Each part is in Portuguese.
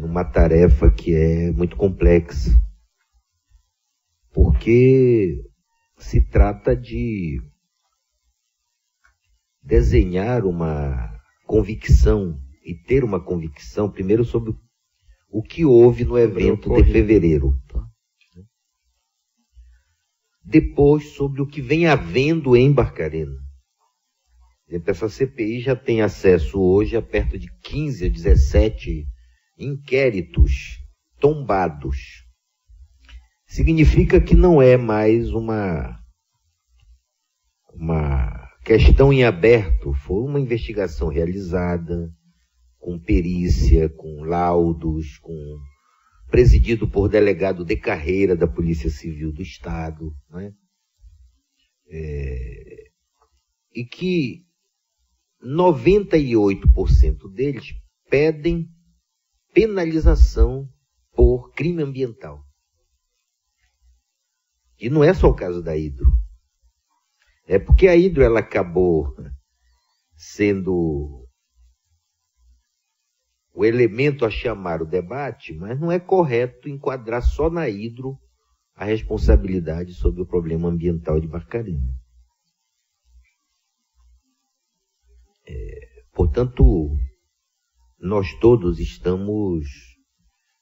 numa tarefa que é muito complexa, porque se trata de desenhar uma convicção e ter uma convicção, primeiro, sobre o que houve no evento de fevereiro. Depois, sobre o que vem havendo em Barcarena. Essa CPI já tem acesso hoje a perto de 15 a 17 inquéritos tombados. Significa que não é mais uma questão em aberto, foi uma investigação realizada com perícia, com laudos, presidido por delegado de carreira da Polícia Civil do Estado, né? E que 98% deles pedem penalização por crime ambiental. E não é só o caso da Hidro. É porque a Hidro ela acabou sendo o elemento a chamar o debate, mas não é correto enquadrar só na Hidro a responsabilidade sobre o problema ambiental de Barcarena. Portanto, nós todos estamos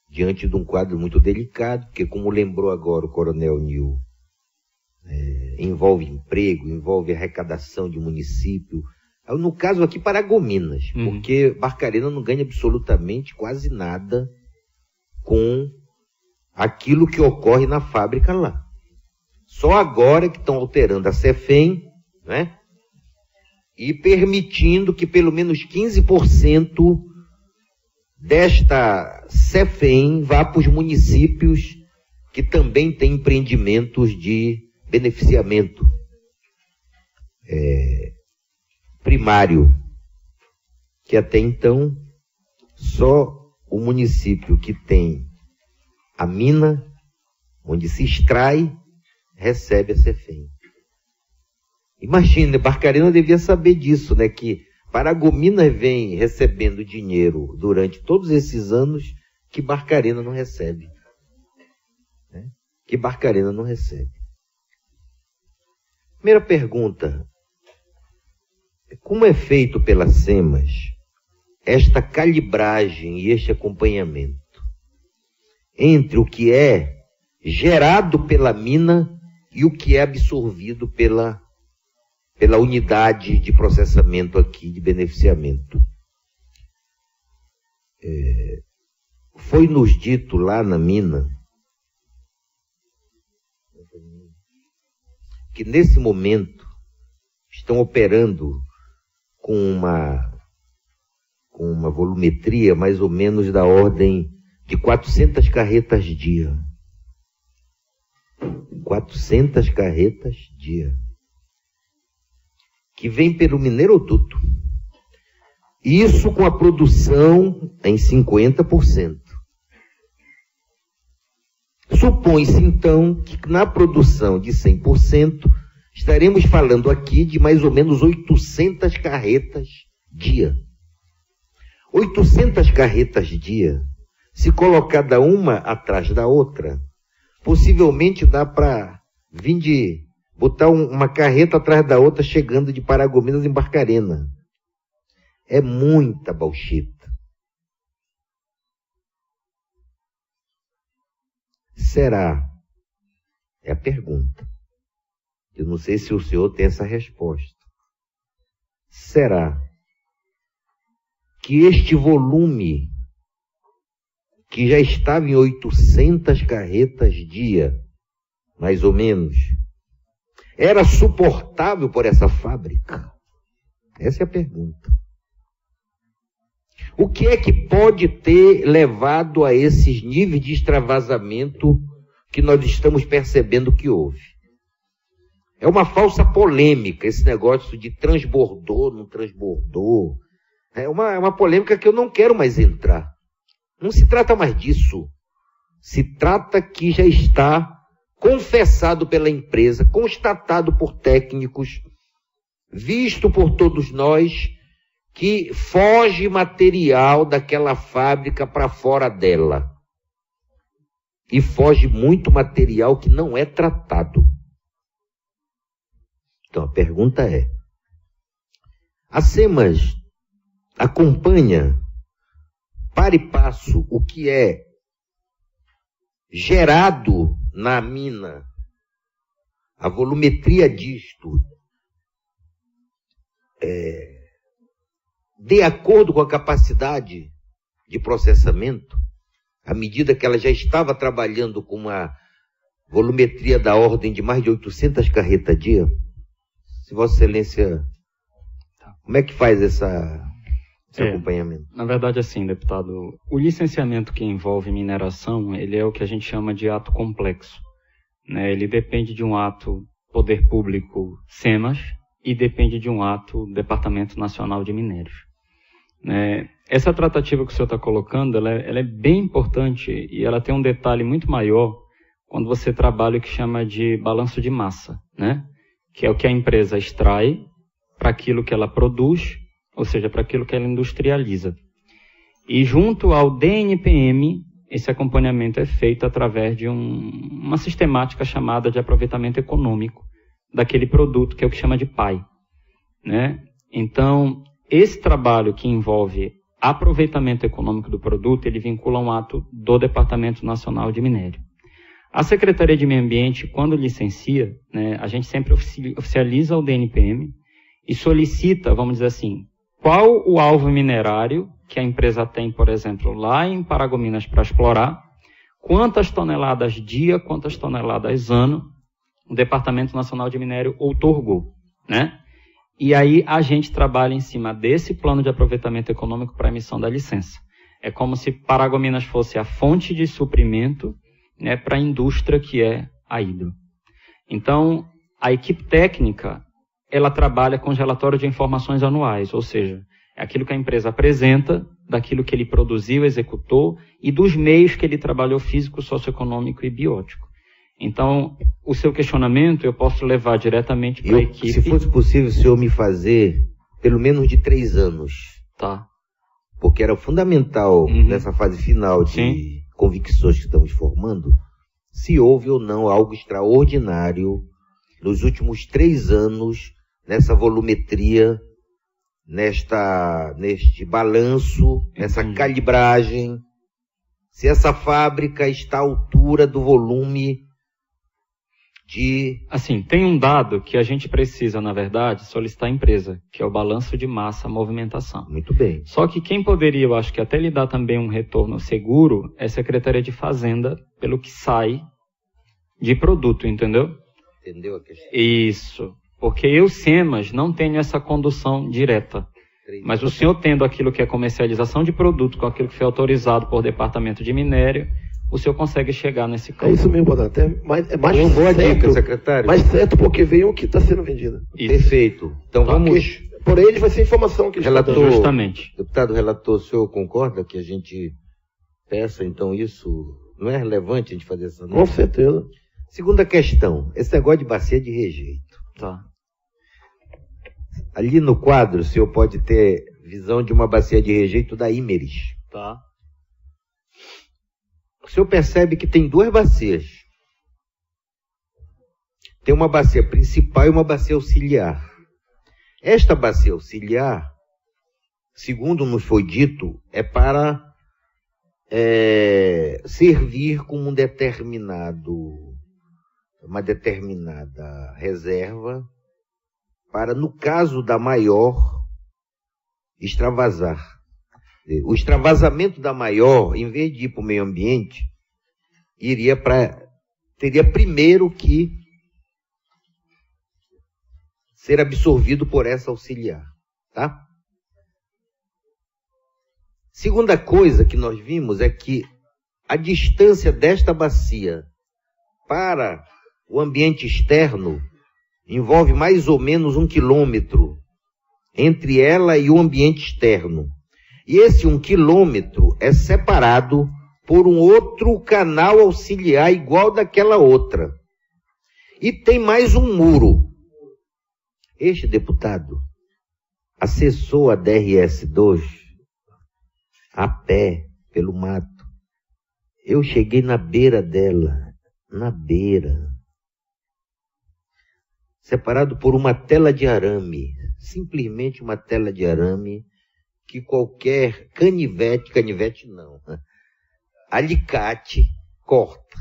diante de um quadro muito delicado, porque, como lembrou agora o Coronel Nil, envolve emprego, envolve arrecadação de município. No caso aqui, Paragominas, porque Barcarena não ganha absolutamente quase nada com aquilo que ocorre na fábrica lá. Só agora que estão alterando a CEFEM, né? E permitindo que pelo menos 15% desta CEFEM vá para os municípios que também têm empreendimentos de beneficiamento primário, que até então só o município que tem a mina, onde se extrai, recebe a CEFEM. Imagina, Barcarena devia saber disso, né? Que Paragominas vem recebendo dinheiro durante todos esses anos que Barcarena não recebe. Né? Que Barcarena não recebe. Primeira pergunta. Como é feito pela SEMAS esta calibragem e este acompanhamento entre o que é gerado pela mina e o que é absorvido pela unidade de processamento aqui, de beneficiamento? Foi nos dito lá na mina que nesse momento estão operando com uma volumetria mais ou menos da ordem de 400 carretas dia. 400 carretas dia. Que vem pelo Mineiroduto. Isso com a produção em 50%. Supõe-se, então, que na produção de 100%, estaremos falando aqui de mais ou menos 800 carretas dia. 800 carretas dia, se colocada uma atrás da outra, possivelmente dá para botar uma carreta atrás da outra chegando de Paragominas em Barcarena. É muita bauxita. Será? É a pergunta. Eu não sei se o senhor tem essa resposta. Será que este volume, que já estava em 800 carretas dia, mais ou menos, era suportável por essa fábrica? Essa é a pergunta. O que é que pode ter levado a esses níveis de extravasamento que nós estamos percebendo que houve? É uma falsa polêmica esse negócio de transbordou, não transbordou. É uma polêmica que eu não quero mais entrar. Não se trata mais disso. Se trata que já está confessado pela empresa, constatado por técnicos, visto por todos nós, que foge material daquela fábrica para fora dela. E foge muito material que não é tratado. Então a pergunta é: a SEMAS acompanha para e passo o que é gerado na mina, a volumetria disto, de acordo com a capacidade de processamento, à medida que ela já estava trabalhando com uma volumetria da ordem de mais de 800 carretas dia? Se Vossa Excelência, como é que faz esse acompanhamento? Na verdade, assim, deputado, o licenciamento que envolve mineração, ele é o que a gente chama de ato complexo, né? Ele depende de um ato Poder Público SEMAS e depende de um ato Departamento Nacional de Minérios. Essa tratativa que o senhor está colocando, ela é bem importante e ela tem um detalhe muito maior quando você trabalha o que chama de balanço de massa, né? Que é o que a empresa extrai para aquilo que ela produz, ou seja, para aquilo que ela industrializa. E junto ao DNPM, esse acompanhamento é feito através de uma sistemática chamada de aproveitamento econômico daquele produto, que é o que chama de PAI, né? Então, esse trabalho que envolve aproveitamento econômico do produto, ele vincula um ato do Departamento Nacional de Minério. A Secretaria de Meio Ambiente, quando licencia, né, a gente sempre oficializa o DNPM e solicita, vamos dizer assim, qual o alvo minerário que a empresa tem, por exemplo, lá em Paragominas para explorar, quantas toneladas dia, quantas toneladas ano o Departamento Nacional de Minério outorgou, né? E aí a gente trabalha em cima desse plano de aproveitamento econômico para a emissão da licença. É como se Paragominas fosse a fonte de suprimento, né, para a indústria que é a hidro. Então, a equipe técnica, ela trabalha com os relatórios de informações anuais, ou seja, é aquilo que a empresa apresenta, daquilo que ele produziu, executou e dos meios que ele trabalhou físico, socioeconômico e biótico. Então, o seu questionamento eu posso levar diretamente para a equipe. Se fosse possível, o senhor me fazer pelo menos de 3 anos. Tá. Porque era fundamental nessa fase final de convicções que estamos formando, se houve ou não algo extraordinário nos últimos 3 anos nessa volumetria, neste balanço, nessa calibragem, se essa fábrica está à altura do volume de... Assim, tem um dado que a gente precisa, na verdade, solicitar à empresa, que é o balanço de massa movimentação. Muito bem. Só que quem poderia, eu acho que até lhe dar também um retorno seguro, é a Secretaria de Fazenda, pelo que sai de produto, entendeu? Entendeu a questão? Isso. Porque eu, SEMAS, não tenho essa condução direta. Mas o senhor tendo aquilo que é comercialização de produto, com aquilo que foi autorizado por Departamento de Minério, o senhor consegue chegar nesse campo. É isso mesmo, Bonato. É mais boa dica, secretário. Mais certo, porque vem o que está sendo vendido. Isso. Perfeito. Então vamos... Por eles vai ser informação que relator, justamente. Deputado relator, o senhor concorda que a gente peça, então, isso? Não é relevante a gente fazer essa nota? Com certeza. Segunda questão, esse negócio de bacia de rejeito. Tá. Ali no quadro, o senhor pode ter visão de uma bacia de rejeito da Imeris. Tá. O senhor percebe que tem 2 bacias. Tem uma bacia principal e uma bacia auxiliar. Esta bacia auxiliar, segundo nos foi dito, é para servir como uma determinada reserva para, no caso da maior, extravasar. O extravasamento da maior, em vez de ir para o meio ambiente, teria primeiro que ser absorvido por essa auxiliar, tá? Segunda coisa que nós vimos é que a distância desta bacia para o ambiente externo envolve mais ou menos 1 quilômetro entre ela e o ambiente externo. E esse 1 quilômetro é separado por um outro canal auxiliar igual daquela outra. E tem mais um muro. Este deputado acessou a DRS-2 a pé, pelo mato. Eu cheguei na beira dela, na beira, separado por uma tela de arame, simplesmente uma tela de arame, que qualquer canivete não, alicate corta.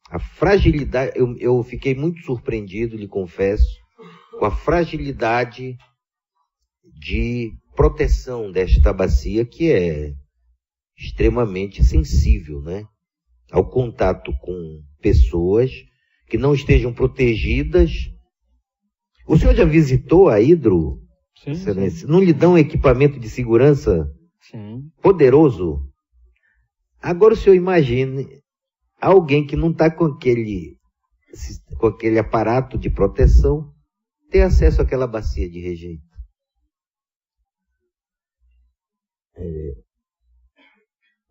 A fragilidade, eu fiquei muito surpreendido, lhe confesso, com a fragilidade de proteção desta bacia, que é extremamente sensível, né? Ao contato com pessoas que não estejam protegidas. O senhor já visitou a Hidro? Sim, Excelência? sim. Não lhe dão equipamento de segurança Sim. poderoso? Agora o senhor imagine alguém que não está com aquele aparato de proteção ter acesso àquela bacia de rejeito.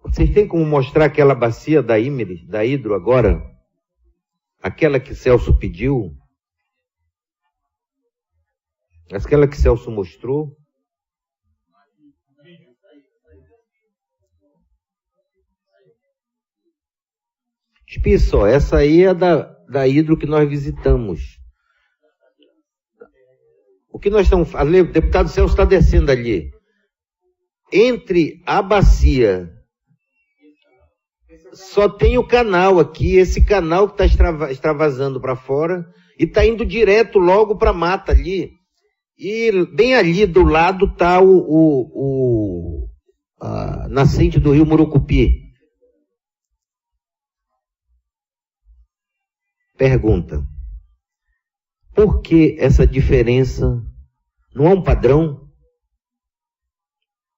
Vocês têm como mostrar aquela bacia da Hidro agora? Aquela que Celso pediu? Aquela que Celso mostrou? Espia só, essa aí é da Hidro que nós visitamos. O que nós estamos fazendo? O deputado Celso está descendo ali. Entre a bacia, só tem o canal aqui, esse canal que está extravasando para fora e está indo direto logo para a mata ali. E bem ali do lado está a nascente do rio Murucupi. Pergunta: por que essa diferença? Não há um padrão?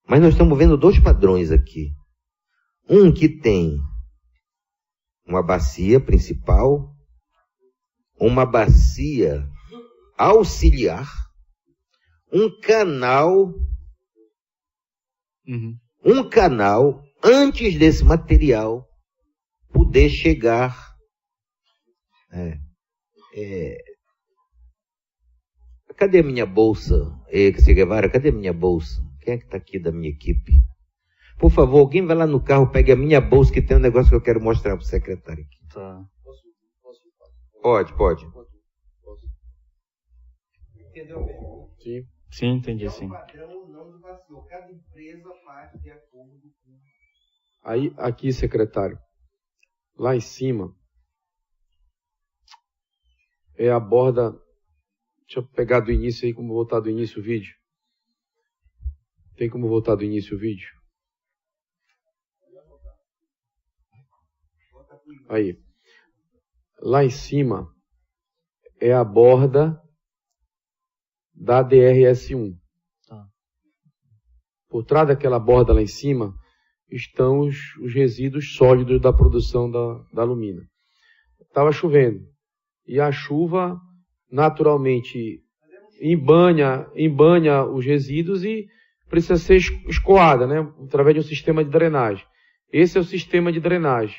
Mas nós estamos vendo dois padrões aqui. Um que tem uma bacia principal, uma bacia auxiliar, um canal, um canal antes desse material poder chegar. Cadê a minha bolsa? Che Guevara, cadê a minha bolsa? Quem é que está aqui da minha equipe? Por favor, alguém vai lá no carro, pegue a minha bolsa, que tem um negócio que eu quero mostrar para o secretário aqui. Tá. Pode. Entendeu bem? Sim. Sim, entendi, sim. padrão não do vacilo. Cada empresa faz de acordo com... Aí, aqui, secretário, lá em cima, é a borda... Deixa eu pegar do início aí, como voltar do início o vídeo. Tem como voltar do início o vídeo? Aí. Lá em cima é a borda da DRS-1. Tá. Por trás daquela borda lá em cima estão os resíduos sólidos da produção da alumina. Estava chovendo. E a chuva naturalmente embanha os resíduos e precisa ser escoada, né, através de um sistema de drenagem. Esse é o sistema de drenagem.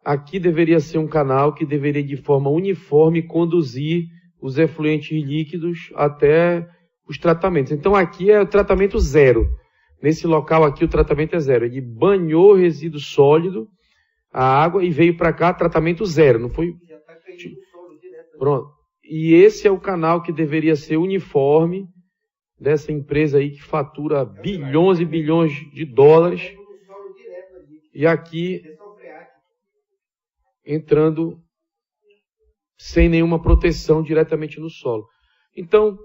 Aqui deveria ser um canal que deveria de forma uniforme conduzir os efluentes líquidos até os tratamentos. Então aqui é o tratamento zero. Nesse local aqui o tratamento é zero. Ele banhou o resíduo sólido, a água, e veio para cá tratamento zero. Não foi... Pronto. E esse é o canal que deveria ser uniforme dessa empresa aí que fatura bilhões e bilhões de dólares. E aqui entrando sem nenhuma proteção diretamente no solo. Então,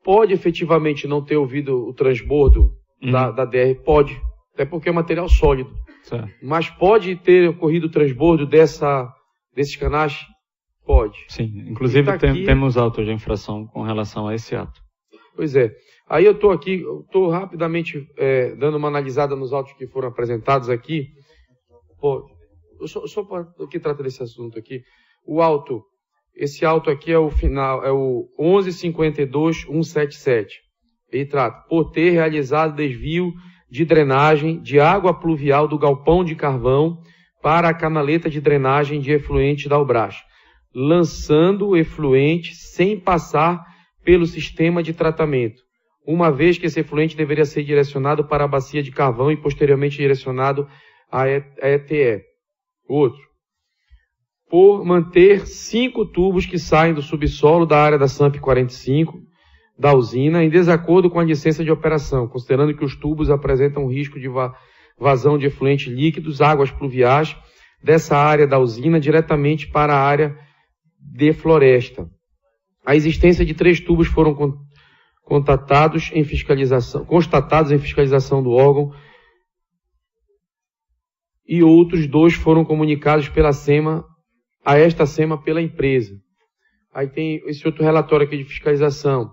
pode efetivamente não ter ouvido o transbordo da DR, pode, até porque é material sólido. Certo. Mas pode ter ocorrido o transbordo desses canais? Pode. Sim, inclusive tá aqui... temos autos de infração com relação a esse ato. Pois é. Aí eu estou rapidamente dando uma analisada nos autos que foram apresentados aqui. Pô, só para que trata desse assunto aqui. Esse auto aqui é o final, é o 11.52.177. Ele trata por ter realizado desvio de drenagem de água pluvial do galpão de carvão para a canaleta de drenagem de efluente da Albrás, lançando o efluente sem passar pelo sistema de tratamento, uma vez que esse efluente deveria ser direcionado para a bacia de carvão e posteriormente direcionado à ETE. Outro. Por manter 5 tubos que saem do subsolo da área da SAMP 45 da usina em desacordo com a licença de operação, considerando que os tubos apresentam risco de vazão de efluentes líquidos, águas pluviais, dessa área da usina diretamente para a área de floresta. A existência de 3 tubos foram constatados em fiscalização do órgão e outros 2 foram comunicados pela SEMA, a esta SEMA pela empresa. Aí tem esse outro relatório aqui de fiscalização.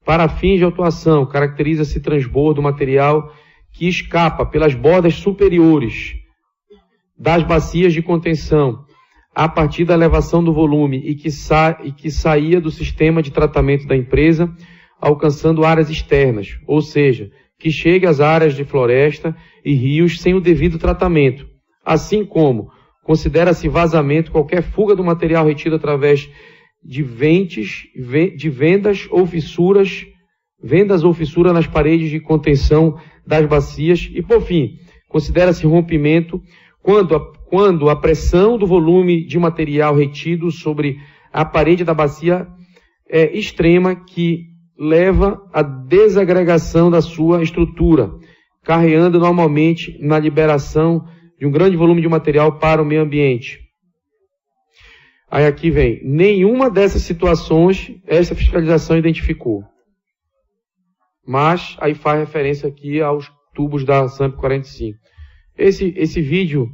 Para fins de autuação, caracteriza-se transbordo material que escapa pelas bordas superiores das bacias de contenção a partir da elevação do volume e que saía do sistema de tratamento da empresa, alcançando áreas externas, ou seja, que chegue às áreas de floresta e rios sem o devido tratamento, assim como considera-se vazamento qualquer fuga do material retido através de vendas ou fissuras nas paredes de contenção das bacias e, por fim, considera-se rompimento quando a pressão do volume de material retido sobre a parede da bacia é extrema, que leva à desagregação da sua estrutura, carreando normalmente na liberação de um grande volume de material para o meio ambiente. Aí aqui vem, nenhuma dessas situações essa fiscalização identificou. Mas aí faz referência aqui aos tubos da SAMP 45. Esse vídeo,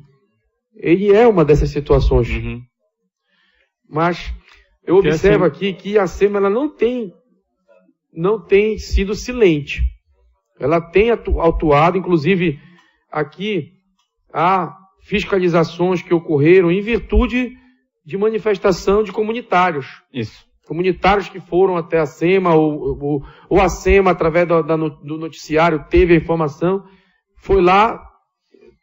ele é uma dessas situações. Uhum. Mas eu observo aqui que a SEMA ela não tem sido silente. Ela tem atuado, inclusive aqui há fiscalizações que ocorreram em virtude de manifestação de comunitários. Isso. Comunitários que foram até a SEMA, ou a SEMA, através do noticiário, teve a informação, foi lá,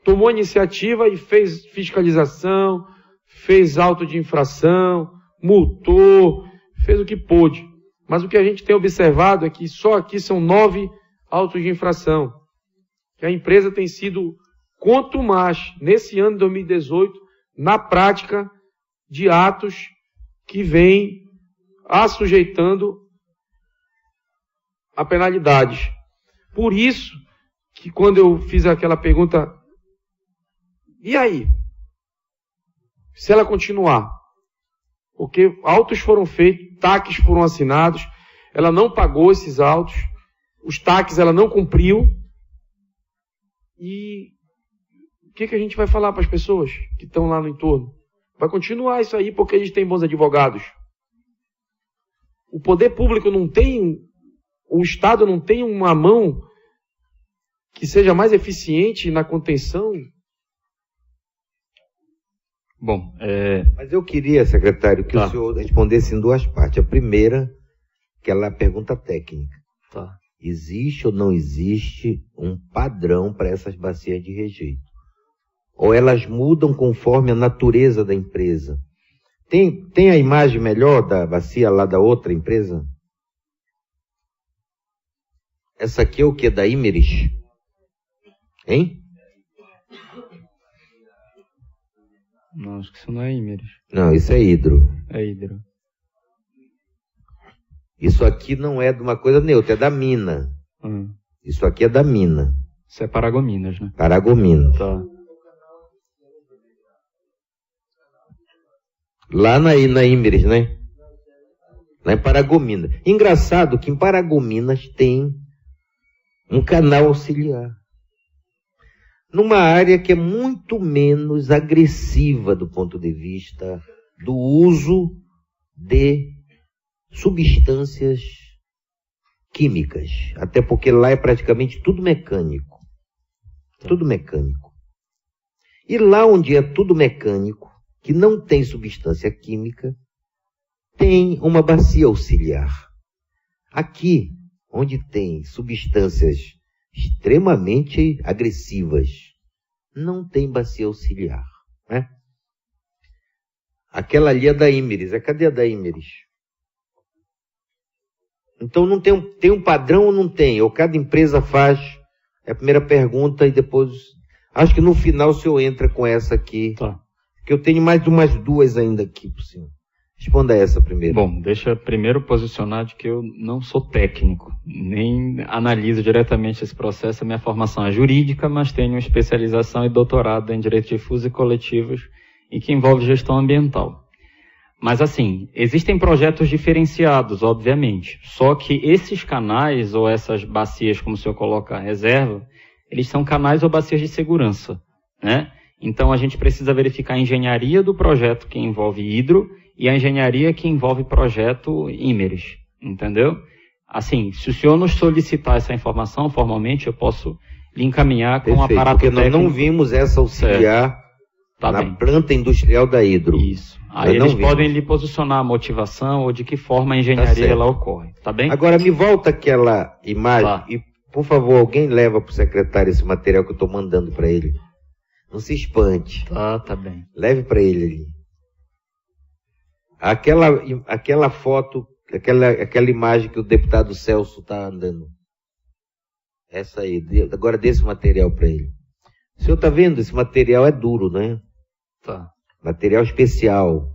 tomou a iniciativa e fez fiscalização, fez auto de infração, multou, fez o que pôde. Mas o que a gente tem observado é que só aqui são 9 autos de infração. Que a empresa tem sido contumaz, nesse ano de 2018, na prática de atos que vêm assujeitando a penalidades. Por isso que quando eu fiz aquela pergunta, e aí? Se ela continuar? Porque autos foram feitos, TACs foram assinados, ela não pagou esses autos, os TACs ela não cumpriu, e o que a gente vai falar para as pessoas que estão lá no entorno? Vai continuar isso aí porque a gente tem bons advogados. O poder público não tem, o Estado não tem uma mão que seja mais eficiente na contenção? Bom, Mas eu queria, secretário, que o senhor respondesse em 2 partes. A primeira, aquela pergunta técnica. Tá. Existe ou não existe um padrão para essas bacias de rejeito? Ou elas mudam conforme a natureza da empresa? Tem a imagem melhor da bacia lá da outra empresa? Essa aqui é o que? Da Imeris? Hein? Não, acho que isso não é Imeris. Não, isso é hidro. É hidro. Isso aqui não é de uma coisa neutra, é da mina. Isso aqui é da mina. Isso é Paragominas, né? Paragominas. Tá. Lá na Imeris, né? Lá em Paragominas. Engraçado que em Paragominas tem um canal auxiliar. Numa área que é muito menos agressiva do ponto de vista do uso de substâncias químicas. Até porque lá é praticamente tudo mecânico. Tudo mecânico. E lá onde é tudo mecânico, que não tem substância química, tem uma bacia auxiliar. Aqui, onde tem substâncias extremamente agressivas, não tem bacia auxiliar, né? Aquela ali é da Imeris. Cadê a da Imeris? Então não tem um padrão ou não tem? Ou cada empresa faz a primeira pergunta e depois... Acho que no final o senhor entra com essa aqui. Tá. Porque eu tenho mais umas duas ainda aqui por cima. Responda essa primeiro. Bom, deixa eu primeiro posicionar de que eu não sou técnico, nem analiso diretamente esse processo. A minha formação é jurídica, mas tenho especialização e doutorado em direito difuso e coletivos e que envolve gestão ambiental. Mas assim, existem projetos diferenciados, obviamente. Só que esses canais ou essas bacias, como o senhor coloca, reserva, eles são canais ou bacias de segurança, né? Então a gente precisa verificar a engenharia do projeto que envolve hidro e a engenharia que envolve projeto Imeris, entendeu? Assim, se o senhor nos solicitar essa informação formalmente, eu posso lhe encaminhar com o aparato porque técnico. Nós não vimos essa auxiliar na planta industrial da hidro. Isso. Aí eles podem lhe posicionar a motivação ou de que forma a engenharia ela ocorre, tá bem? Agora me volta aquela imagem e, por favor, alguém leva para o secretário esse material que eu estou mandando para ele. Não se espante. Tá bem. Leve para ele ali. Aquela foto, aquela imagem que o deputado Celso está andando. Essa aí. Agora dê esse material para ele. O senhor está vendo? Esse material é duro, né? Tá. Material especial.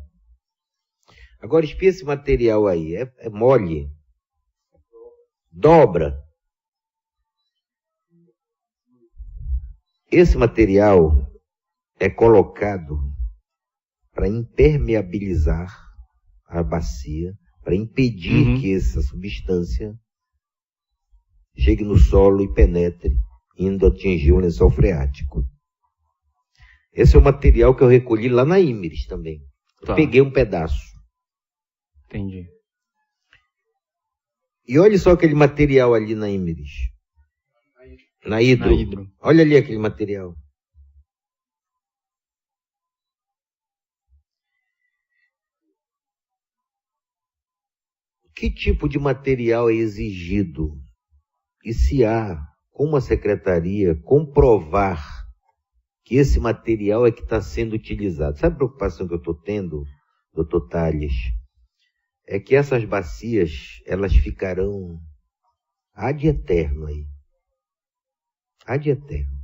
Agora espia esse material aí. É mole. Dobra. Esse material é colocado para impermeabilizar a bacia, para impedir que essa substância chegue no solo e penetre, indo atingir o lençol freático. Esse é o material que eu recolhi lá na Imeris também. Eu peguei um pedaço. Entendi. E olha só aquele material ali na Imeris. Na hidro. Olha ali aquele material. Que tipo de material é exigido? E se há, como a secretaria, comprovar que esse material é que está sendo utilizado? Sabe a preocupação que eu estou tendo, doutor Tales? É que essas bacias, elas ficarão ad eterno aí. Ad eterno.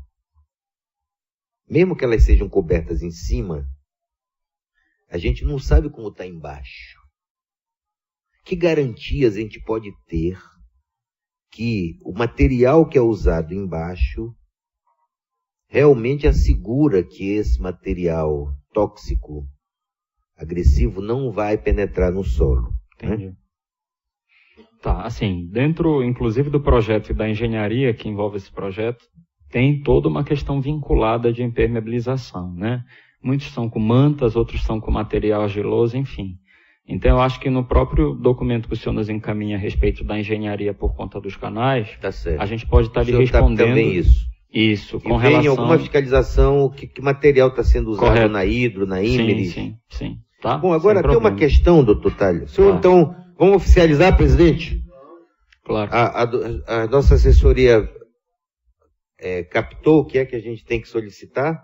Mesmo que elas sejam cobertas em cima, a gente não sabe como está embaixo. Que garantias a gente pode ter que o material que é usado embaixo realmente assegura que esse material tóxico, agressivo, não vai penetrar no solo? Entendi. Né? Tá, assim, dentro, inclusive, do projeto e da engenharia que envolve esse projeto, tem toda uma questão vinculada de impermeabilização, né? Muitos são com mantas, outros são com material argiloso, enfim. Então, eu acho que no próprio documento que o senhor nos encaminha a respeito da engenharia por conta dos canais, a gente pode estar lhe respondendo... também isso. Isso, com relação... relação... alguma fiscalização, que material está sendo usado. Correto. Na hidro, na Imeris. Sim. Tá? Bom, agora tem uma questão, doutor Tales. Senhor, então, vamos oficializar, presidente? Claro. A nossa assessoria captou o que é que a gente tem que solicitar?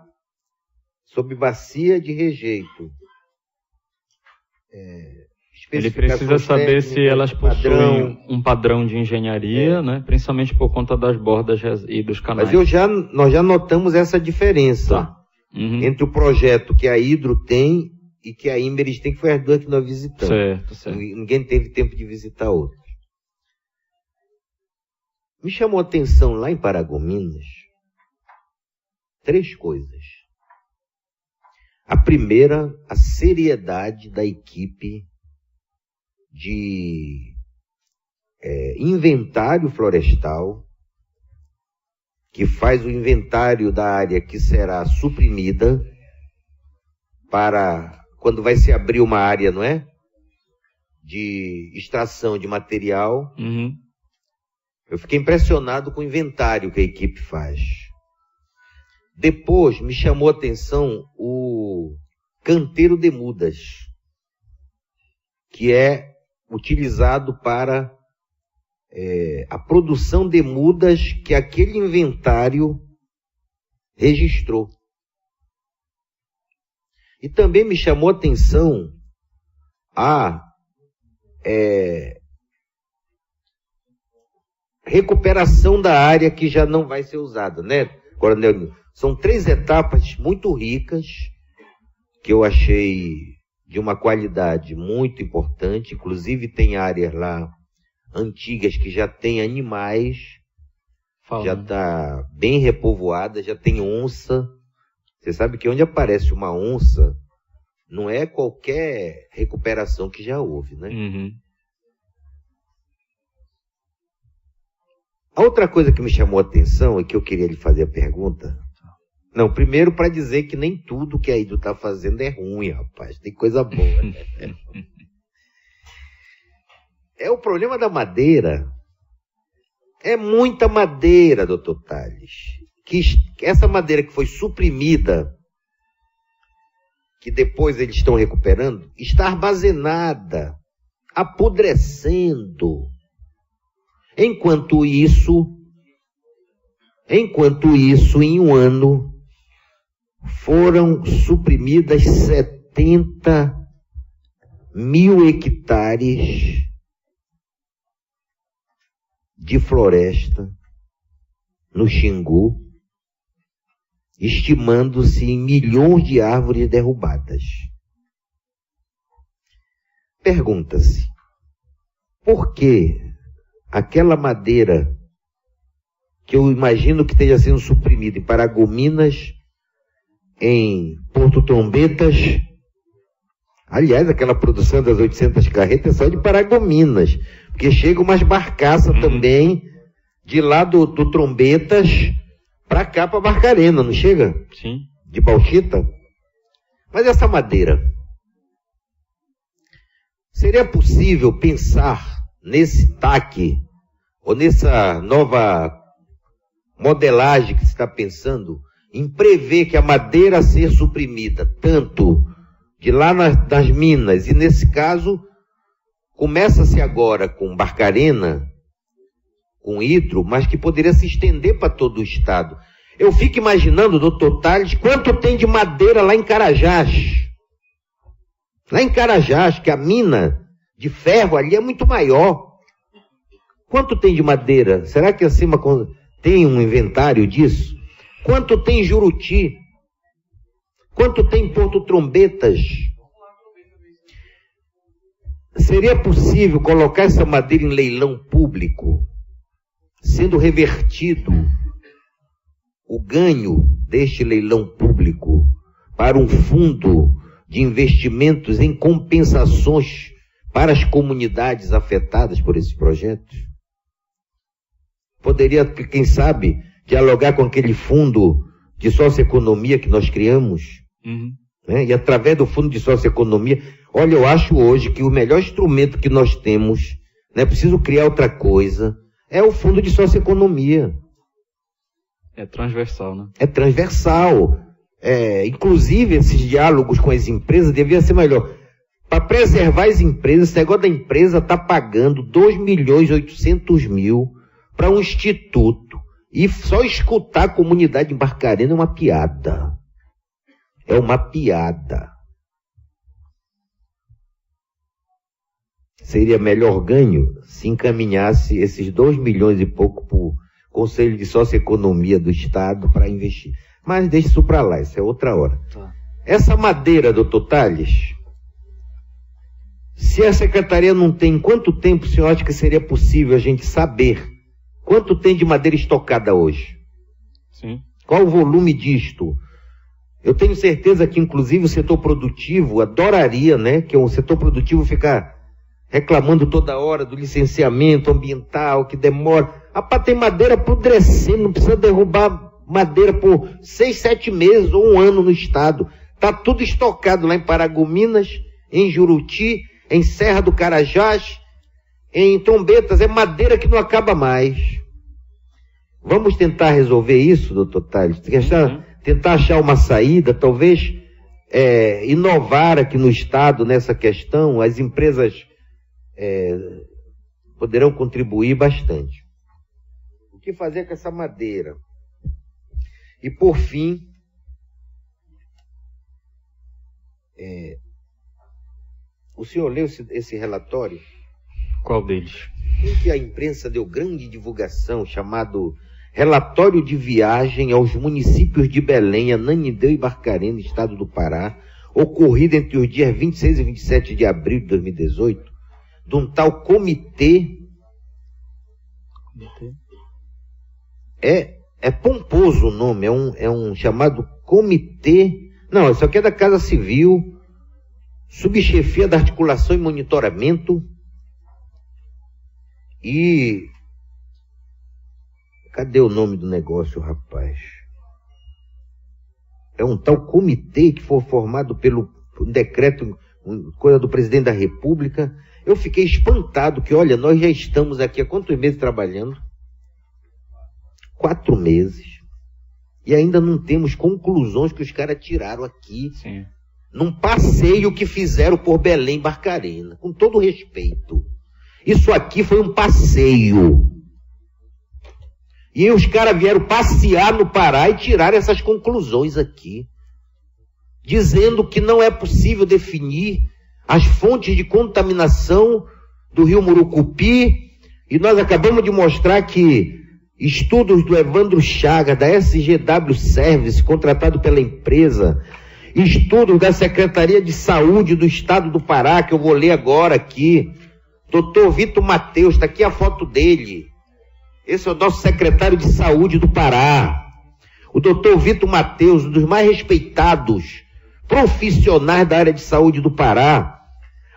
Sobre bacia de rejeito. Ele precisa saber se elas possuem um padrão de engenharia, né? Principalmente por conta das bordas e dos canais. Mas nós já notamos essa diferença entre o projeto que a Hidro tem e que a Imeris tem, que foi as duas que nós visitamos. Certo. Ninguém teve tempo de visitar outras. Me chamou a atenção lá em Paragominas 3 coisas. A primeira, a seriedade da equipe de inventário florestal, que faz o inventário da área que será suprimida para quando vai se abrir uma área, não é? De extração de material. Eu fiquei impressionado com o inventário que a equipe faz. Depois me chamou a atenção o canteiro de mudas, que é utilizado para a produção de mudas que aquele inventário registrou. E também me chamou a atenção recuperação da área que já não vai ser usada, né, Coronel? São 3 etapas muito ricas, que eu achei de uma qualidade muito importante, inclusive tem áreas lá antigas que já tem animais, já está bem repovoada, já tem onça. Você sabe que onde aparece uma onça, não é qualquer recuperação que já houve, né? Uhum. A outra coisa que me chamou a atenção e que eu queria lhe fazer a pergunta... Não, primeiro para dizer que nem tudo que a Hidro está fazendo é ruim, rapaz. Tem coisa boa. Né? É o problema da madeira. É muita madeira, doutor Tales. Que essa madeira que foi suprimida, que depois eles estão recuperando, está armazenada, apodrecendo. Enquanto isso, em um ano, foram suprimidas 70 mil hectares de floresta no Xingu, estimando-se em milhões de árvores derrubadas. Pergunta-se, por que aquela madeira que eu imagino que esteja sendo suprimida em Paragominas, em Porto Trombetas, aliás, aquela produção das 800 carretas é só de Paragominas, porque chegam umas barcaças também de lá do Trombetas para cá, para Barcarena, não chega? Sim. De Bauxita. Mas essa madeira, seria possível pensar nesse TAC, ou nessa nova modelagem que se está pensando, em prever que a madeira a ser suprimida, tanto de lá nas minas, e nesse caso, começa-se agora com Barcarena, com Hidro, mas que poderia se estender para todo o estado. Eu fico imaginando, doutor Tales, quanto tem de madeira lá em Carajás. Lá em Carajás, que a mina de ferro ali é muito maior. Quanto tem de madeira? Será que acima tem um inventário disso? Quanto tem em Juruti? Quanto tem em Porto Trombetas? Seria possível colocar essa madeira em leilão público, sendo revertido o ganho deste leilão público para um fundo de investimentos em compensações para as comunidades afetadas por esses projetos? Poderia, quem sabe, dialogar com aquele fundo de socioeconomia que nós criamos, né? E através do fundo de socioeconomia, olha, eu acho hoje que o melhor instrumento que nós temos, não é preciso criar outra coisa, é o fundo de socioeconomia. É transversal, né? É transversal. Inclusive, esses diálogos com as empresas deviam ser melhor. Para preservar as empresas, esse negócio da empresa está pagando 2.800.000 para um instituto. E só escutar a comunidade em Barcarena é uma piada. É uma piada. Seria melhor ganho se encaminhasse esses 2 milhões e pouco para o Conselho de Socioeconomia do Estado para investir. Mas deixa isso para lá, isso é outra hora. Tá. Essa madeira, doutor Tales, se a Secretaria não tem, quanto tempo o senhor acha que seria possível a gente saber quanto tem de madeira estocada hoje? Sim. Qual o volume disto? Eu tenho certeza que, inclusive, o setor produtivo adoraria, né, que o setor produtivo ficar reclamando toda hora do licenciamento ambiental, que demora. Rapaz, tem madeira apodrecendo, não precisa derrubar madeira por 6, 7 meses ou 1 ano no estado. Está tudo estocado lá em Paragominas, em Juruti, em Serra do Carajás, em Trombetas. É madeira que não acaba mais. Vamos tentar resolver isso, doutor Tales? Tentar achar uma saída, talvez inovar aqui no estado nessa questão. As empresas poderão contribuir bastante. O que fazer com essa madeira? E por fim, o senhor leu esse relatório? Qual deles? Um que a imprensa deu grande divulgação, chamado Relatório de Viagem aos Municípios de Belém, Ananindeua e Barcarena, Estado do Pará, ocorrido entre os dias 26 e 27 de abril de 2018, de um tal comitê. É pomposo o nome, é um chamado comitê. Não, isso aqui é da Casa Civil, subchefia da articulação e monitoramento. E cadê o nome do negócio, rapaz? É um tal comitê que foi formado pelo decreto, coisa do presidente da República. Eu fiquei espantado que, olha, nós já estamos aqui há quantos meses trabalhando? 4 meses. E ainda não temos conclusões que os caras tiraram aqui. Sim. Num passeio que fizeram por Belém Barcarena. Com todo respeito. Isso aqui foi um passeio. E os caras vieram passear no Pará e tiraram essas conclusões aqui. Dizendo que não é possível definir as fontes de contaminação do rio Murucupi. E nós acabamos de mostrar que estudos do Evandro Chagas, da SGW Service, contratado pela empresa, estudos da Secretaria de Saúde do Estado do Pará, que eu vou ler agora aqui. Dr. Vitor Mateus, está aqui a foto dele. Esse é o nosso secretário de Saúde do Pará. O Dr. Vitor Mateus, um dos mais respeitados profissionais da área de saúde do Pará.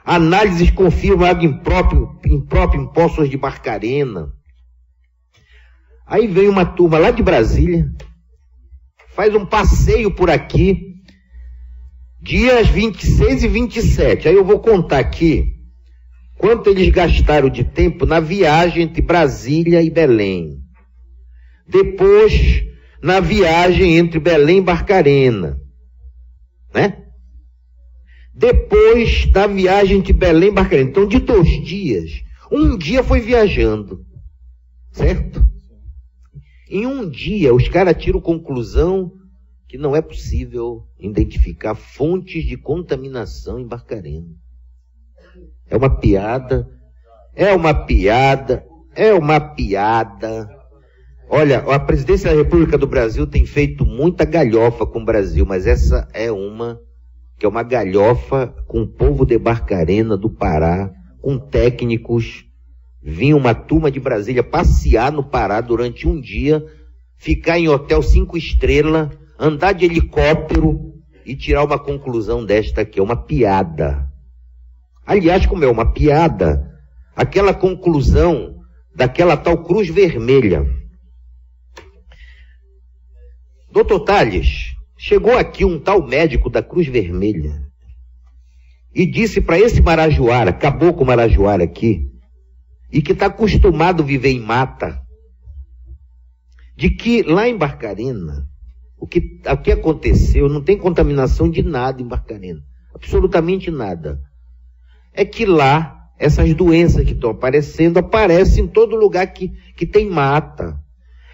Análises confirmam água imprópria em poços de Barcarena. Aí vem uma turma lá de Brasília, faz um passeio por aqui, dias 26 e 27. Aí eu vou contar aqui quanto eles gastaram de tempo na viagem entre Brasília e Belém. Depois, na viagem entre Belém e Barcarena, né? Depois da viagem entre Belém e Barcarena. Então, de 2 dias, um dia foi viajando, certo? Em um dia, os caras tiram conclusão que não é possível identificar fontes de contaminação em Barcarena. É uma piada, é uma piada, é uma piada. Olha, a presidência da República do Brasil tem feito muita galhofa com o Brasil, mas essa é uma galhofa com o povo de Barcarena, do Pará, com técnicos. Vinha uma turma de Brasília passear no Pará durante um dia, ficar em hotel 5 estrelas, andar de helicóptero e tirar uma conclusão desta aqui. É uma piada. Aliás, como é uma piada, aquela conclusão daquela tal Cruz Vermelha. Doutor Tales, chegou aqui um tal médico da Cruz Vermelha e disse para esse marajoara, caboclo marajoara aqui, e que está acostumado a viver em mata, de que lá em Barcarena, o que aconteceu, não tem contaminação de nada em Barcarena, absolutamente nada. É que lá, essas doenças que estão aparecendo, aparecem em todo lugar que tem mata.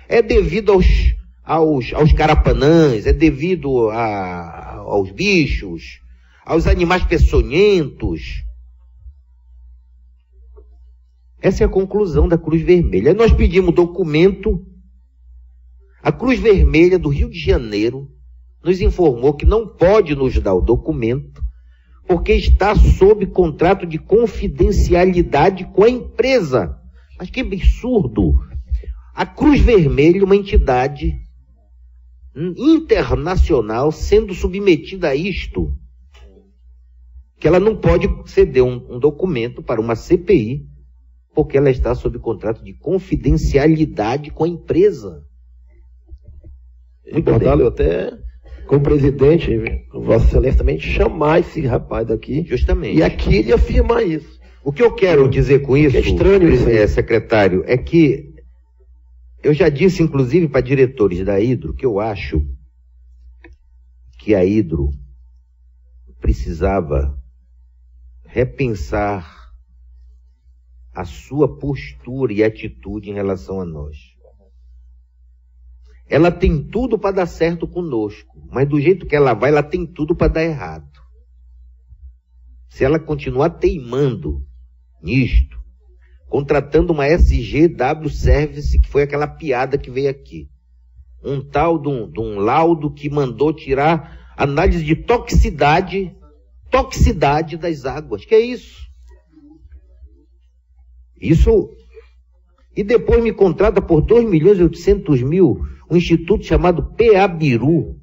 É devido aos carapanãs, é devido aos bichos, aos animais peçonhentos. Essa é a conclusão da Cruz Vermelha. Aí nós pedimos documento. A Cruz Vermelha do Rio de Janeiro nos informou que não pode nos dar o documento porque está sob contrato de confidencialidade com a empresa. Mas que absurdo! A Cruz Vermelha, uma entidade internacional, sendo submetida a isto, que ela não pode ceder um documento para uma CPI, porque ela está sob contrato de confidencialidade com a empresa. Muito bem. Eu até, como presidente, Vossa Excelência também chamar esse rapaz daqui. Justamente. E aqui ele afirmar isso. O que eu quero dizer com isso, é estranho isso aí. Secretário, é que eu já disse, inclusive, para diretores da Hidro, que eu acho que a Hidro precisava repensar a sua postura e atitude em relação a nós. Ela tem tudo para dar certo conosco, mas do jeito que ela vai, ela tem tudo para dar errado. Se ela continuar teimando nisto, contratando uma SGW Service, que foi aquela piada que veio aqui. Um tal de um laudo que mandou tirar análise de toxicidade das águas. Que é isso? Isso. E depois me contrata por 2.800.000 um instituto chamado PA-Biru.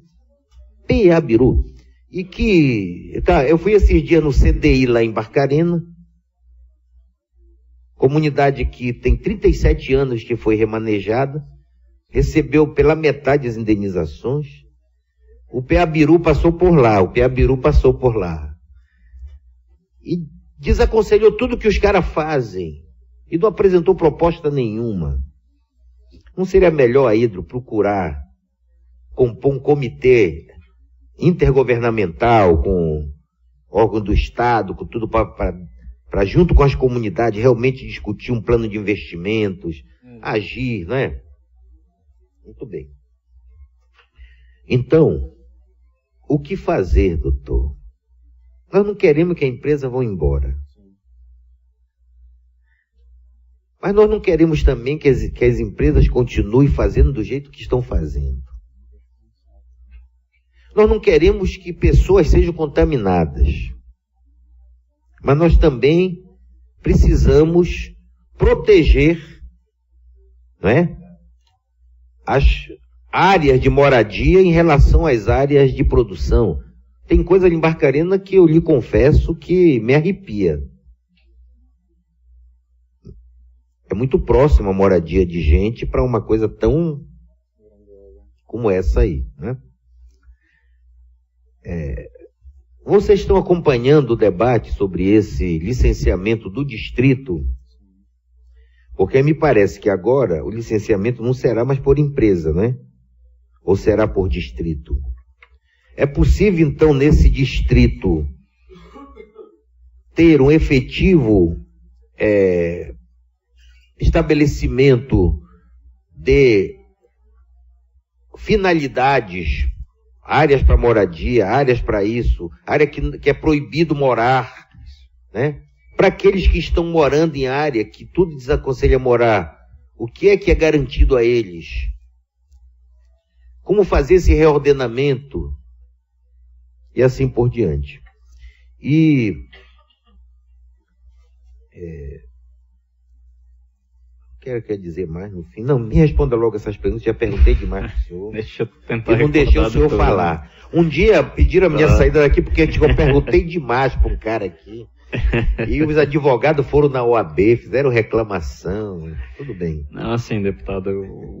PA-Biru. E que, eu fui esses dias no CDI lá em Barcarena, comunidade que tem 37 anos que foi remanejada, recebeu pela metade as indenizações. O PA-Biru passou por lá. E desaconselhou tudo que os caras fazem. E não apresentou proposta nenhuma. Não seria melhor a Hidro procurar compor um comitê intergovernamental com órgão do Estado, com tudo para junto com as comunidades realmente discutir um plano de investimentos, agir, não é? Muito bem. Então, o que fazer, doutor? Nós não queremos que a empresa vá embora. Mas nós não queremos também que as empresas continuem fazendo do jeito que estão fazendo. Nós não queremos que pessoas sejam contaminadas. Mas nós também precisamos proteger, não é, as áreas de moradia em relação às áreas de produção. Tem coisa ali em Barcarena que eu lhe confesso que me arrepia. É muito próximo a moradia de gente para uma coisa tão como essa aí, né? Vocês estão acompanhando o debate sobre esse licenciamento do distrito? Porque me parece que agora o licenciamento não será mais por empresa, né? Ou será por distrito? É possível, então, nesse distrito, ter um efetivo estabelecimento de finalidades, áreas para moradia, áreas para isso, área que é proibido morar, né? Para aqueles que estão morando em área que tudo desaconselha morar, o que é garantido a eles? Como fazer esse reordenamento? E assim por diante. E quer dizer mais no fim? Não, me responda logo essas perguntas, já perguntei demais para o senhor. Deixa eu tentar. Eu não deixei o senhor falar. Um dia pediram a minha saída daqui porque eu perguntei demais para um cara aqui. E os advogados foram na OAB, fizeram reclamação, tudo bem. Não, assim, deputado,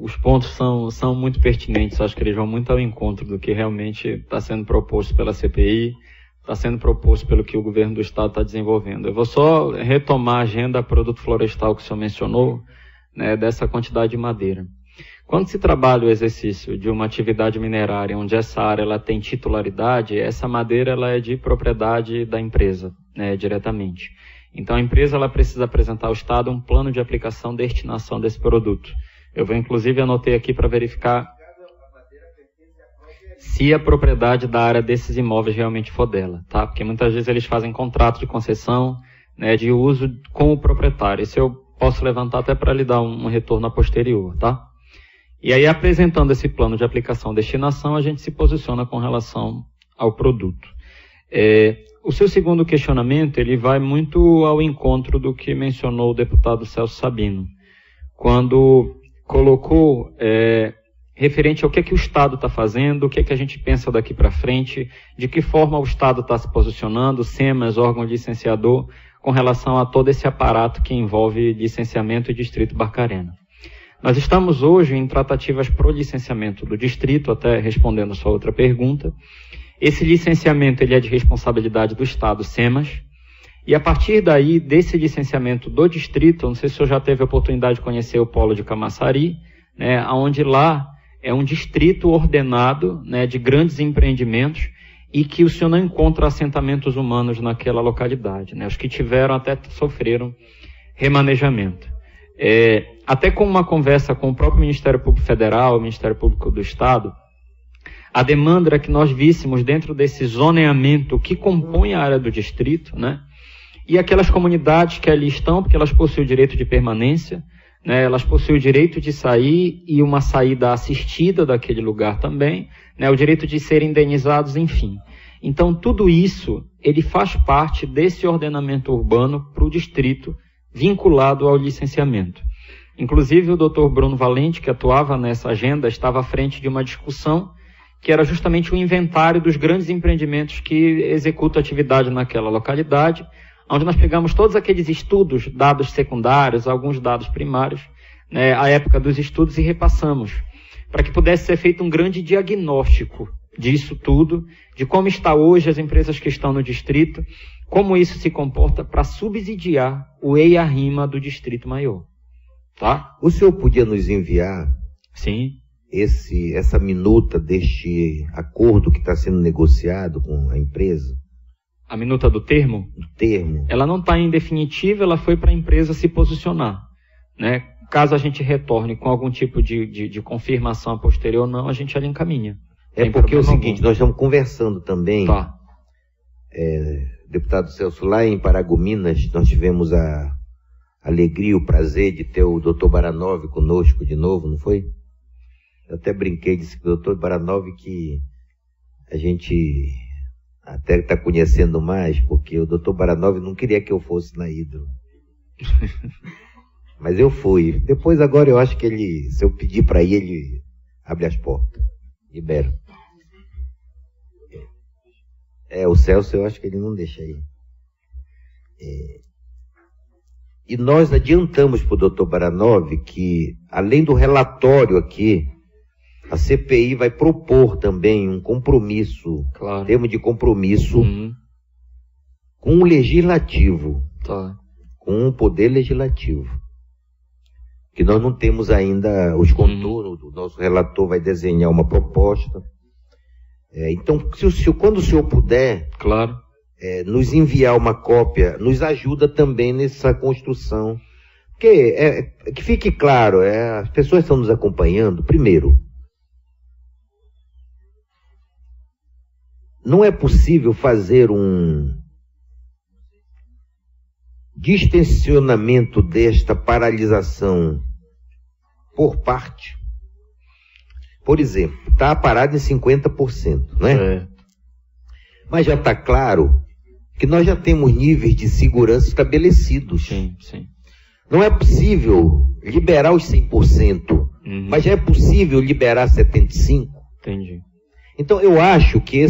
os pontos são muito pertinentes, acho que eles vão muito ao encontro do que realmente está sendo proposto pela CPI, está sendo proposto pelo que o governo do Estado está desenvolvendo. Eu vou só retomar a agenda produto florestal que o senhor mencionou, né, dessa quantidade de madeira. Quando se trabalha o exercício de uma atividade minerária onde essa área ela tem titularidade, essa madeira ela é de propriedade da empresa, né, diretamente. Então a empresa ela precisa apresentar ao Estado um plano de aplicação e destinação desse produto. Eu vou inclusive anotei aqui para verificar se a propriedade da área desses imóveis realmente for dela, tá? Porque muitas vezes eles fazem contrato de concessão, né, de uso com o proprietário. Isso eu posso levantar até para lhe dar um retorno a posterior, tá? E aí, apresentando esse plano de aplicação e destinação, a gente se posiciona com relação ao produto. O seu segundo questionamento, ele vai muito ao encontro do que mencionou o deputado Celso Sabino, quando colocou referente ao que o Estado está fazendo, o que a gente pensa daqui para frente, de que forma o Estado está se posicionando, SEMAS, órgão licenciador, com relação a todo esse aparato que envolve licenciamento e Distrito Barcarena. Nós estamos hoje em tratativas pro licenciamento do distrito, até respondendo a sua outra pergunta. Esse licenciamento ele é de responsabilidade do Estado, SEMAS, e a partir daí, desse licenciamento do distrito, não sei se o senhor já teve a oportunidade de conhecer o polo de Camaçari, né, onde lá é um distrito ordenado, né, de grandes empreendimentos, e que o senhor não encontra assentamentos humanos naquela localidade, né? Os que tiveram até sofreram remanejamento. Até com uma conversa com o próprio Ministério Público Federal, o Ministério Público do Estado, a demanda era que nós víssemos dentro desse zoneamento que compõe a área do distrito, né, e aquelas comunidades que ali estão, porque elas possuem o direito de permanência, né, elas possuem o direito de sair e uma saída assistida daquele lugar também, né, o direito de serem indenizados, enfim. Então, tudo isso, ele faz parte desse ordenamento urbano para o distrito vinculado ao licenciamento. Inclusive, o Dr. Bruno Valente, que atuava nessa agenda, estava à frente de uma discussão que era justamente o inventário dos grandes empreendimentos que executam atividade naquela localidade, onde nós pegamos todos aqueles estudos, dados secundários, alguns dados primários, né, à época dos estudos, e repassamos, para que pudesse ser feito um grande diagnóstico disso tudo, de como está hoje as empresas que estão no distrito, como isso se comporta para subsidiar o EIA-RIMA do Distrito Maior. Tá? O senhor podia nos enviar Sim. essa minuta deste acordo que está sendo negociado com a empresa? A minuta do termo? Do termo. Ela não está em definitivo, ela foi para a empresa se posicionar, né? Caso a gente retorne com algum tipo de confirmação posterior ou não, a gente ali encaminha. É porque é o seguinte, nós estamos conversando também, tá. Deputado Celso, lá em Paragominas, nós tivemos a alegria e o prazer de ter o Dr. Baranov conosco de novo, não foi? Eu até brinquei, disse que o Dr. Baranov que a gente até está conhecendo mais, porque o Dr. Baranov não queria que eu fosse na Hidro. Mas eu fui. Depois agora eu acho que ele, se eu pedir para ir, ele abre as portas, libera. O Celso eu acho que ele não deixa aí. E nós adiantamos para o Dr. Baranov que, além do relatório aqui, a CPI vai propor também um compromisso, claro. Termo de compromisso com o legislativo, tá. Com o poder legislativo. Que nós não temos ainda os contornos, o nosso relator vai desenhar uma proposta. Então, quando o senhor puder, claro. Nos enviar uma cópia, nos ajuda também nessa construção. Porque, que fique claro, as pessoas estão nos acompanhando, primeiro, não é possível fazer um distensionamento desta paralisação por parte. Por exemplo, está parado em 50%, né? Mas já está claro que nós já temos níveis de segurança estabelecidos. Sim, sim. Não é possível liberar os 100%, mas já é possível liberar 75%. Entendi. Então eu acho que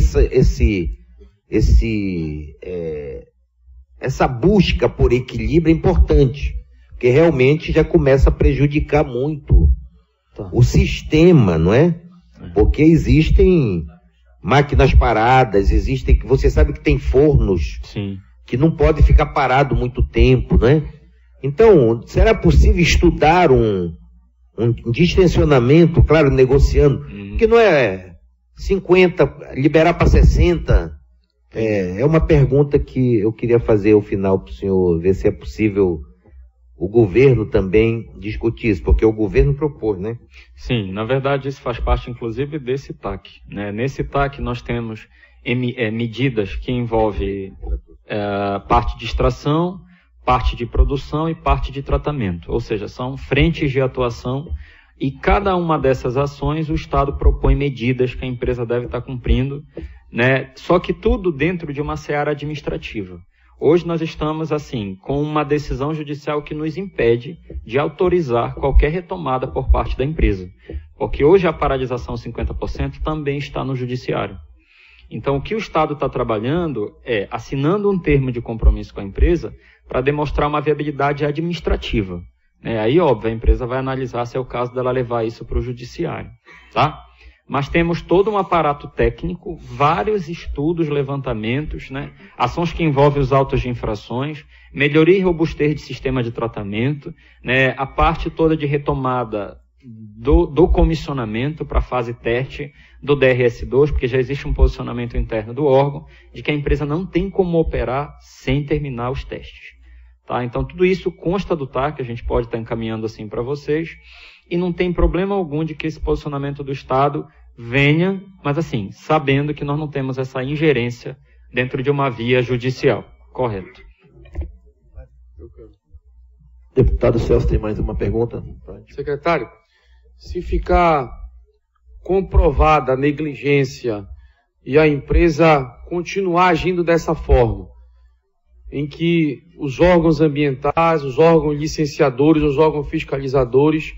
essa busca por equilíbrio é importante, porque realmente já começa a prejudicar muito o sistema, não é? Porque existem máquinas paradas, você sabe que tem fornos Sim. que não podem ficar parados muito tempo, né? Então, será possível estudar um distensionamento, claro, negociando, que não é 50, liberar para 60, é uma pergunta que eu queria fazer ao final para o senhor, ver se é possível o governo também discutir isso, porque o governo propôs, né? Sim, na verdade isso faz parte inclusive desse TAC, né? Nesse TAC nós temos medidas que envolvem parte de extração, parte de produção e parte de tratamento, ou seja, são frentes de atuação e cada uma dessas ações o Estado propõe medidas que a empresa deve estar cumprindo, né? Só que tudo dentro de uma seara administrativa. Hoje nós estamos, assim, com uma decisão judicial que nos impede de autorizar qualquer retomada por parte da empresa. Porque hoje a paralisação 50% também está no judiciário. Então, o que o Estado está trabalhando é assinando um termo de compromisso com a empresa para demonstrar uma viabilidade administrativa. Aí, óbvio, a empresa vai analisar se é o caso dela levar isso para o judiciário, tá? Mas temos todo um aparato técnico, vários estudos, levantamentos, né? Ações que envolvem os autos de infrações, melhoria e robustez de sistema de tratamento, né? A parte toda de retomada do comissionamento para a fase teste do DRS2, porque já existe um posicionamento interno do órgão de que a empresa não tem como operar sem terminar os testes. Tá? Então, tudo isso consta do TAC, a gente pode estar encaminhando assim para vocês, e não tem problema algum de que esse posicionamento do Estado venha, mas assim, sabendo que nós não temos essa ingerência dentro de uma via judicial. Correto. Deputado Celso tem mais uma pergunta. Secretário, se ficar comprovada a negligência e a empresa continuar agindo dessa forma, em que os órgãos ambientais, os órgãos licenciadores, os órgãos fiscalizadores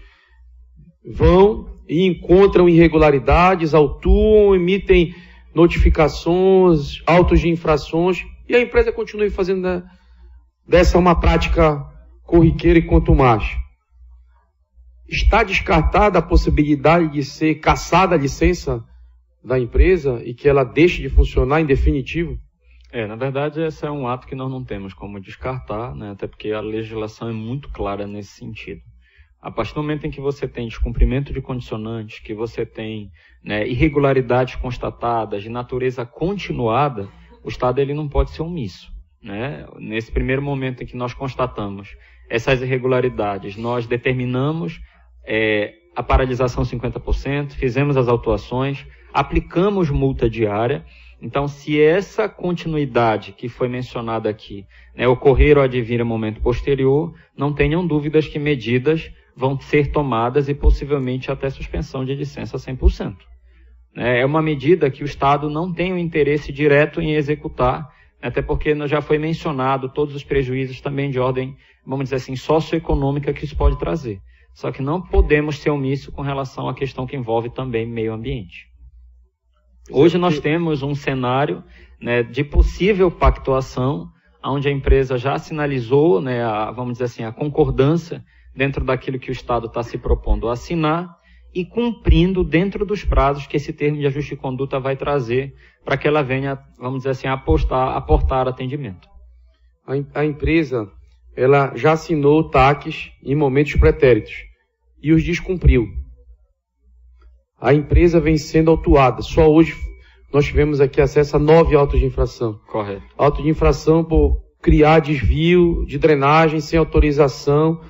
vão e encontram irregularidades, autuam, emitem notificações, autos de infrações, e a empresa continua fazendo dessa uma prática corriqueira e contumaz. Está descartada a possibilidade de ser cassada a licença da empresa e que ela deixe de funcionar em definitivo? Na verdade, esse é um ato que nós não temos como descartar, né? Até porque a legislação é muito clara nesse sentido. A partir do momento em que você tem descumprimento de condicionantes, que você tem, né, irregularidades constatadas de natureza continuada, o Estado ele não pode ser omisso, né? Nesse primeiro momento em que nós constatamos essas irregularidades, nós determinamos a paralisação 50%, fizemos as autuações, aplicamos multa diária. Então, se essa continuidade que foi mencionada aqui, né, ocorrer ou advir a momento posterior, não tenham dúvidas que medidas vão ser tomadas e possivelmente até suspensão de licença 100%. É uma medida que o Estado não tem o interesse direto em executar, até porque já foi mencionado todos os prejuízos também de ordem, vamos dizer assim, socioeconômica que isso pode trazer. Só que não podemos ser omissos com relação à questão que envolve também meio ambiente. Hoje nós temos um cenário, né, de possível pactuação, onde a empresa já sinalizou, né, vamos dizer assim, a concordância dentro daquilo que o Estado está se propondo a assinar e cumprindo dentro dos prazos que esse termo de ajuste de conduta vai trazer para que ela venha, vamos dizer assim, aportar atendimento. A empresa, ela já assinou TACs em momentos pretéritos e os descumpriu. A empresa vem sendo autuada. Só hoje nós tivemos aqui acesso a 9 autos de infração. Correto. Auto de infração por criar desvio de drenagem sem autorização,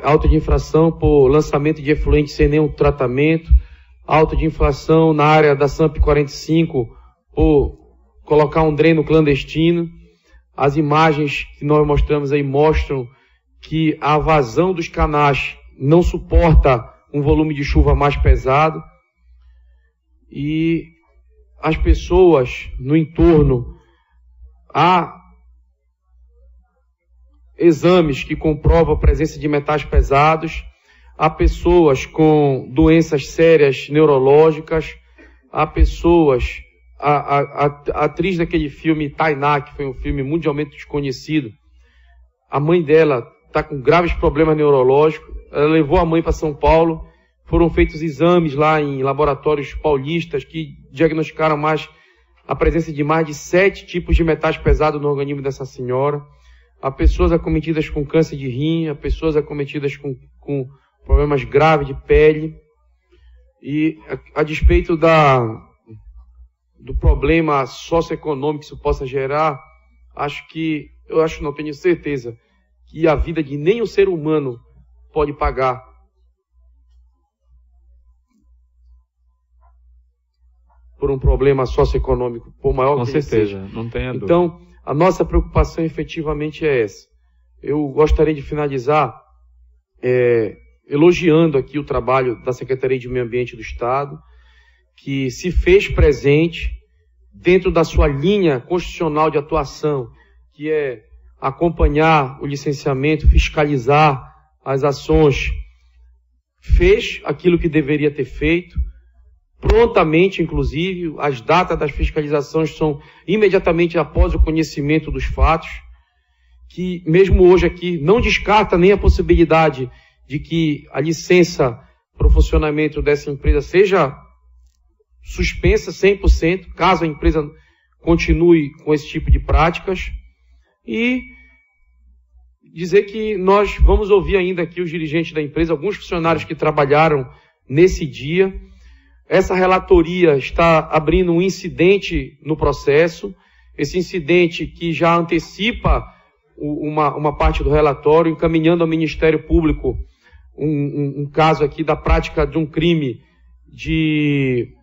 auto de infração por lançamento de efluente sem nenhum tratamento, auto de infração na área da SAMP 45 por colocar um dreno clandestino. As imagens que nós mostramos aí mostram que a vazão dos canais não suporta um volume de chuva mais pesado e as pessoas no entorno, há exames que comprovam a presença de metais pesados, há pessoas com doenças sérias neurológicas, há pessoas, a atriz daquele filme Tainá, que foi um filme mundialmente desconhecido, a mãe dela está com graves problemas neurológicos, ela levou a mãe para São Paulo, foram feitos exames lá em laboratórios paulistas que diagnosticaram a presença de mais de 7 tipos de metais pesados no organismo dessa senhora. Há pessoas acometidas com câncer de rim, há pessoas acometidas com problemas graves de pele. E a despeito do problema socioeconômico que isso possa gerar, não tenho certeza que a vida de nenhum ser humano pode pagar por um problema socioeconômico, por maior que ele seja. Com certeza, não tenha dúvida. Então, a nossa preocupação efetivamente é essa. Eu gostaria de finalizar elogiando aqui o trabalho da Secretaria de Meio Ambiente do Estado, que se fez presente dentro da sua linha constitucional de atuação, que é acompanhar o licenciamento, fiscalizar as ações, fez aquilo que deveria ter feito, prontamente, inclusive, as datas das fiscalizações são imediatamente após o conhecimento dos fatos, que mesmo hoje aqui não descarta nem a possibilidade de que a licença para o funcionamento dessa empresa seja suspensa 100%, caso a empresa continue com esse tipo de práticas, e dizer que nós vamos ouvir ainda aqui os dirigentes da empresa, alguns funcionários que trabalharam nesse dia. Essa relatoria está abrindo um incidente no processo, esse incidente que já antecipa uma parte do relatório, encaminhando ao Ministério Público um caso aqui da prática de um crime de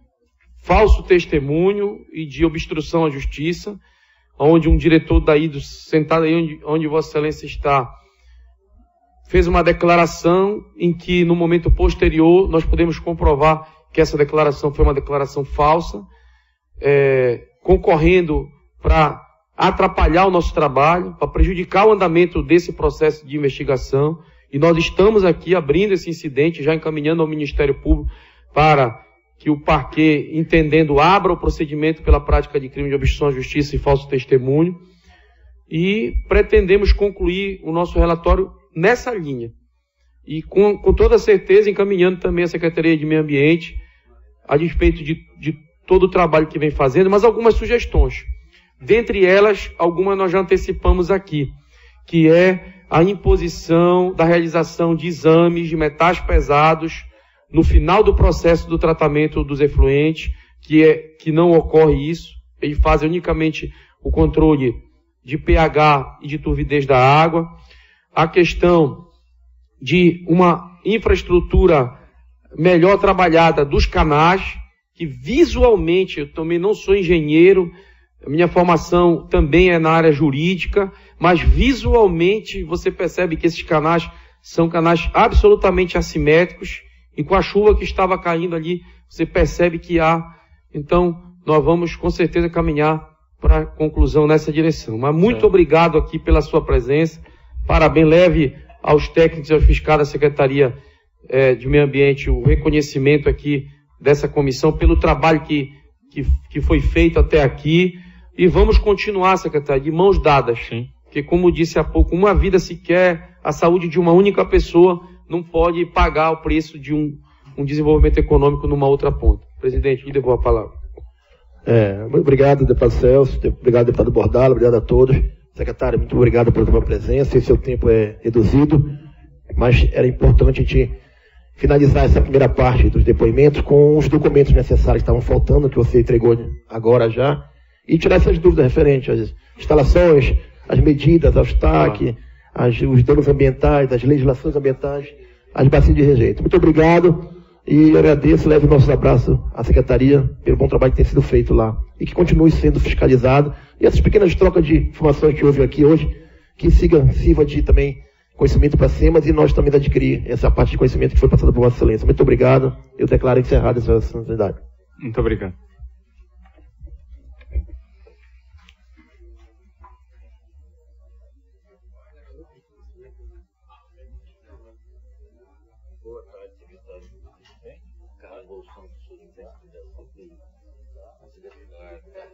falso testemunho e de obstrução à justiça, onde um diretor sentado aí onde Vossa Excelência está, fez uma declaração em que, no momento posterior, nós podemos comprovar que essa declaração foi uma declaração falsa, concorrendo para atrapalhar o nosso trabalho, para prejudicar o andamento desse processo de investigação. E nós estamos aqui abrindo esse incidente, já encaminhando ao Ministério Público para que o parquê, entendendo, abra o procedimento pela prática de crime de obstrução à justiça e falso testemunho. E pretendemos concluir o nosso relatório nessa linha. E com toda certeza encaminhando também a Secretaria de Meio Ambiente a despeito de todo o trabalho que vem fazendo, mas algumas sugestões. Dentre elas, algumas nós já antecipamos aqui, que é a imposição da realização de exames de metais pesados no final do processo do tratamento dos efluentes, que não ocorre isso. Eles fazem unicamente o controle de pH e de turbidez da água. A questão de uma infraestrutura melhor trabalhada dos canais, que visualmente, eu também não sou engenheiro, a minha formação também é na área jurídica, mas visualmente você percebe que esses canais são canais absolutamente assimétricos, e com a chuva que estava caindo ali, você percebe que há. Então, nós vamos com certeza caminhar para a conclusão nessa direção. Mas muito obrigado aqui pela sua presença. Parabéns, leve aos técnicos e aos fiscais da Secretaria de Meio Ambiente o reconhecimento aqui dessa comissão pelo trabalho que foi feito até aqui. E vamos continuar, secretário, de mãos dadas. Sim. Porque, como disse há pouco, uma vida sequer, a saúde de uma única pessoa não pode pagar o preço de um desenvolvimento econômico numa outra ponta. Presidente, lhe devolvo a palavra. Muito obrigado, deputado Celso, obrigado, deputado Bordalo, obrigado a todos. Secretário, muito obrigado pela sua presença. Esse seu tempo é reduzido, mas era importante a gente finalizar essa primeira parte dos depoimentos com os documentos necessários que estavam faltando, que você entregou agora já, e tirar essas dúvidas referentes às instalações, às medidas, aos TAC, os danos ambientais, as legislações ambientais, as bacias de rejeito. Muito obrigado e agradeço, leve nossos abraços à Secretaria pelo bom trabalho que tem sido feito lá e que continue sendo fiscalizado. E essas pequenas trocas de informações que houve aqui hoje, que sirva de também conhecimento para cima e nós também adquirir essa parte de conhecimento que foi passada por Vossa Excelência. Muito obrigado. Eu declaro encerrada essa atividade. Muito obrigado. Boa tarde, secretário. Carlos Bolsonaro,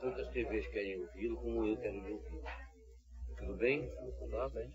tantas TVs querem ouvi-lo como eu quero lhe ouvir. Tudo bem? Tá bem.